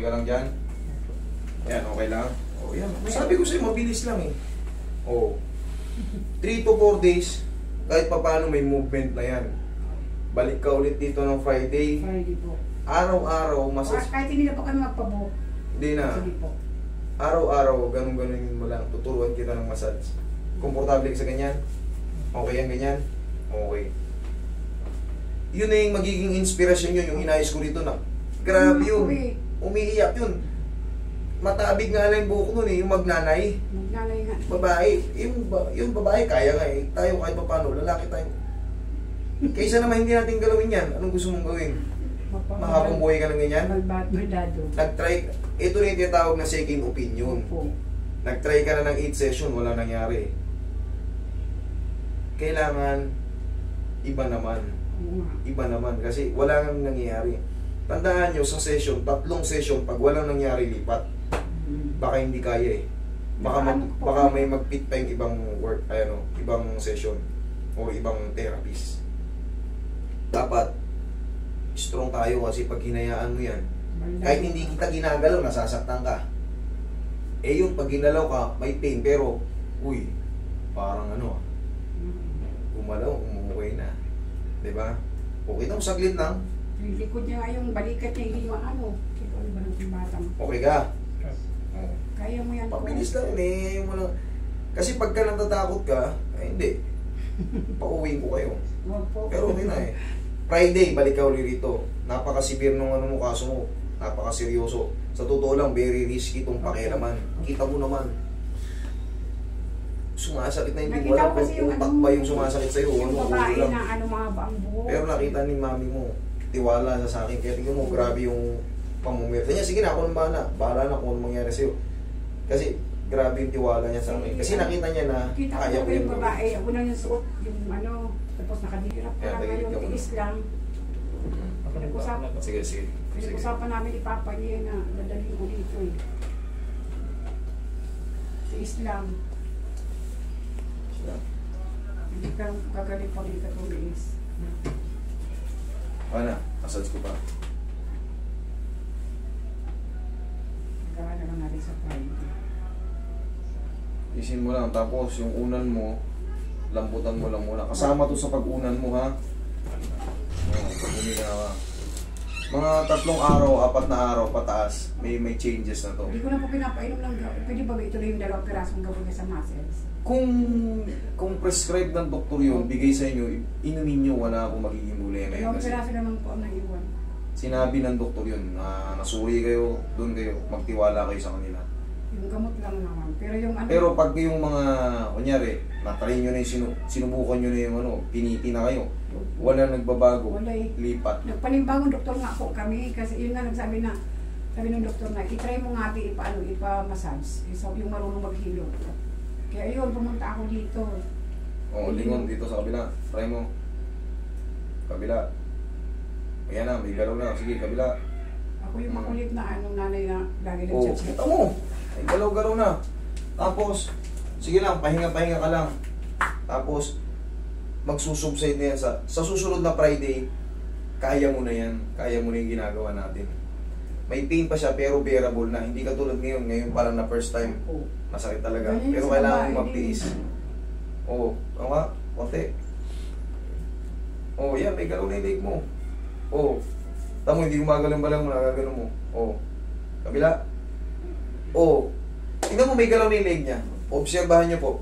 ka lang dyan. Yan, okay lang. O, yan. Sabi ko sa'yo, mabilis lang eh. O, 3 to 4 days, kahit pa paano may movement na yan. Balik ka ulit dito ng Friday. Friday po. Araw-araw, massage. Kahit hindi na po kami magpabuhok. Hindi na. Sige po. Araw-araw, ganun-ganunin mo lang. Tuturuan kita ng massage. Komportable ka sa ganyan? Okay yan, ganyan? Okay. Yun na yung magiging inspirasyon yun, yung inayos ko dito na. Grabe yun. Umiiyak yun. Matabig nga lang yung buhok nun eh, yung magnanay. Magnanay nga. Babae. Yung babae, kaya nga eh. Tayo kahit pa paano, lalaki tayo. Kaysa naman hindi natin galawin yan, anong gusto mong gawin? Mahabang buhay ka ng ganyan? Malbado. Nag-try, ito rin yung tinatawag na second opinion. Nag-try ka na ng 8 session, wala nangyari. Kailangan, iba naman. Iba naman, kasi wala nang nangyayari. Tandaan nyo, sa session, 3 session, pag walang nangyari, lipat. Baka hindi kaya eh. Baka may mag-fit pa yung ibang work, ibang session, o ibang therapist. Dapat, strong tayo kasi pag hinayaan mo yan, kahit hindi kita ginagalaw, nasasaktan ka. Eh yun, pag ginalaw ka, may pain, pero, uy, parang gumalaw, umuwi na. Diba? O kita mo saglit lang. Yung likod niya nga, yung balikat niya, hindi maano. Kaya ano ba ng batang? Okay ka? Kaya mo yan. Pabilis lang eh. Kasi pagka natatakot ka, ay hindi. Pauwiin ko kayo. Pero okay na eh. Friday, balik ka ulit rito. Napaka-severe nung mo, kaso mo. Napaka-seryoso. Sa totoo lang, very risky itong pakialaman. Kita mo naman. Sumasakit na hindi. Wala kung utak ba yung sumasakit sa'yo. Yung babae na mga baang buhok. Pero nakita ni mami mo, tiwala sa akin. Kaya tingnan mo, grabe yung pamumir. Kanya, sige na, ako nang bahala. Bahala na kung anong mangyari sa'yo. Kasi, grabe yung tiwala niya sa akin. Kasi nakita niya na kaya ko yung babae. Ako na yung suot, yung tapos nakadirap pa lang yung tiis lang. Sige. Pinag-usapan namin ni Papa niya na dadalhin ko dito eh. Tiis lang. Hindi ka gagaling pag hindi ka tumiis. Paano? Massage ko pa. Nagkahala ka na rin sa Friday. Isin mo lang, tapos yung unan mo, lambutan mo lang muna. Kasama to sa pag-unan mo ha. Pag-uni na ka. Mga 3 araw, 4 na araw pataas, may changes na to. Hindi ko na po pinapainom ng gawin. Pwede ba ituloy yung 2 pirasong gawin niya sa muscles? Kung prescribe ng doktor yun, bigay sa inyo, inumin nyo, wala akong magiging problema yun. 2 piraso naman po ang naiwan. Sinabi ng doktor yun, na nasuri kayo, doon kayo, magtiwala kayo sa kanila. Yung gamot lang naman. Pero pag yung mga, kunyari, natry nyo na yung sinubukan nyo na yung piniti na kayo, wala nagbabago, wala eh. Lipat. Nagpanimbagong doktor nga po kami, kasi yun nga nagsabi na, sabi ng doktor na, itry mo nga ipa-massage, yung marunong maghilo. Kaya yun, pumunta ako dito. Lingon dito sa kabila, try mo. Kabila. Ayan na, may galaw na, sige, kabila. Ako yung makulit na nanay na lagi kita mo. Ay, galaw-galaw na. Tapos, sige lang, pahinga-pahinga ka lang. Tapos, magsusubside na yan sa susunod na Friday, kaya mo na yan. Kaya mo na yung ginagawa natin. May pain pa siya, pero bearable na. Hindi katulad ngayon. Ngayon pa lang na first time. Masakit talaga. Pero kailangan mo magtiis. Nga, konti. Yan, may galaw na yung leg mo. Tamo, hindi gumagalaw ba lang mo, nagagalaw mo. Kabila. Tingnan mo, may galaw na yung leg niya. Obserbahan niyo po.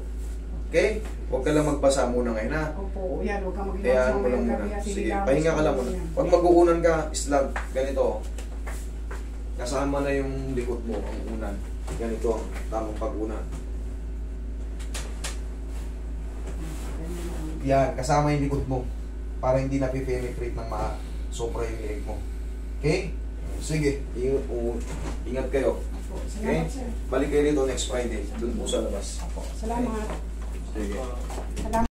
Okay? Huwag ka lang magbasa muna ngayon, ha? Opo, yan. Huwag ka mag-iwan Kaya mo lang muna. Sige, pahinga ka lang muna. Pag mag-uunan ka, slug. Ganito. Kasama na yung likod mo, ang unan. Ganito ang tamang pag-unan. Yan, kasama yung likod mo. Para hindi na-penetrate ng sobra yung leg mo. Okay? Sige, ingat kayo. Okay? Balik kayo dito next Friday. Doon po sa labas. Salamat. Sige. Salamat.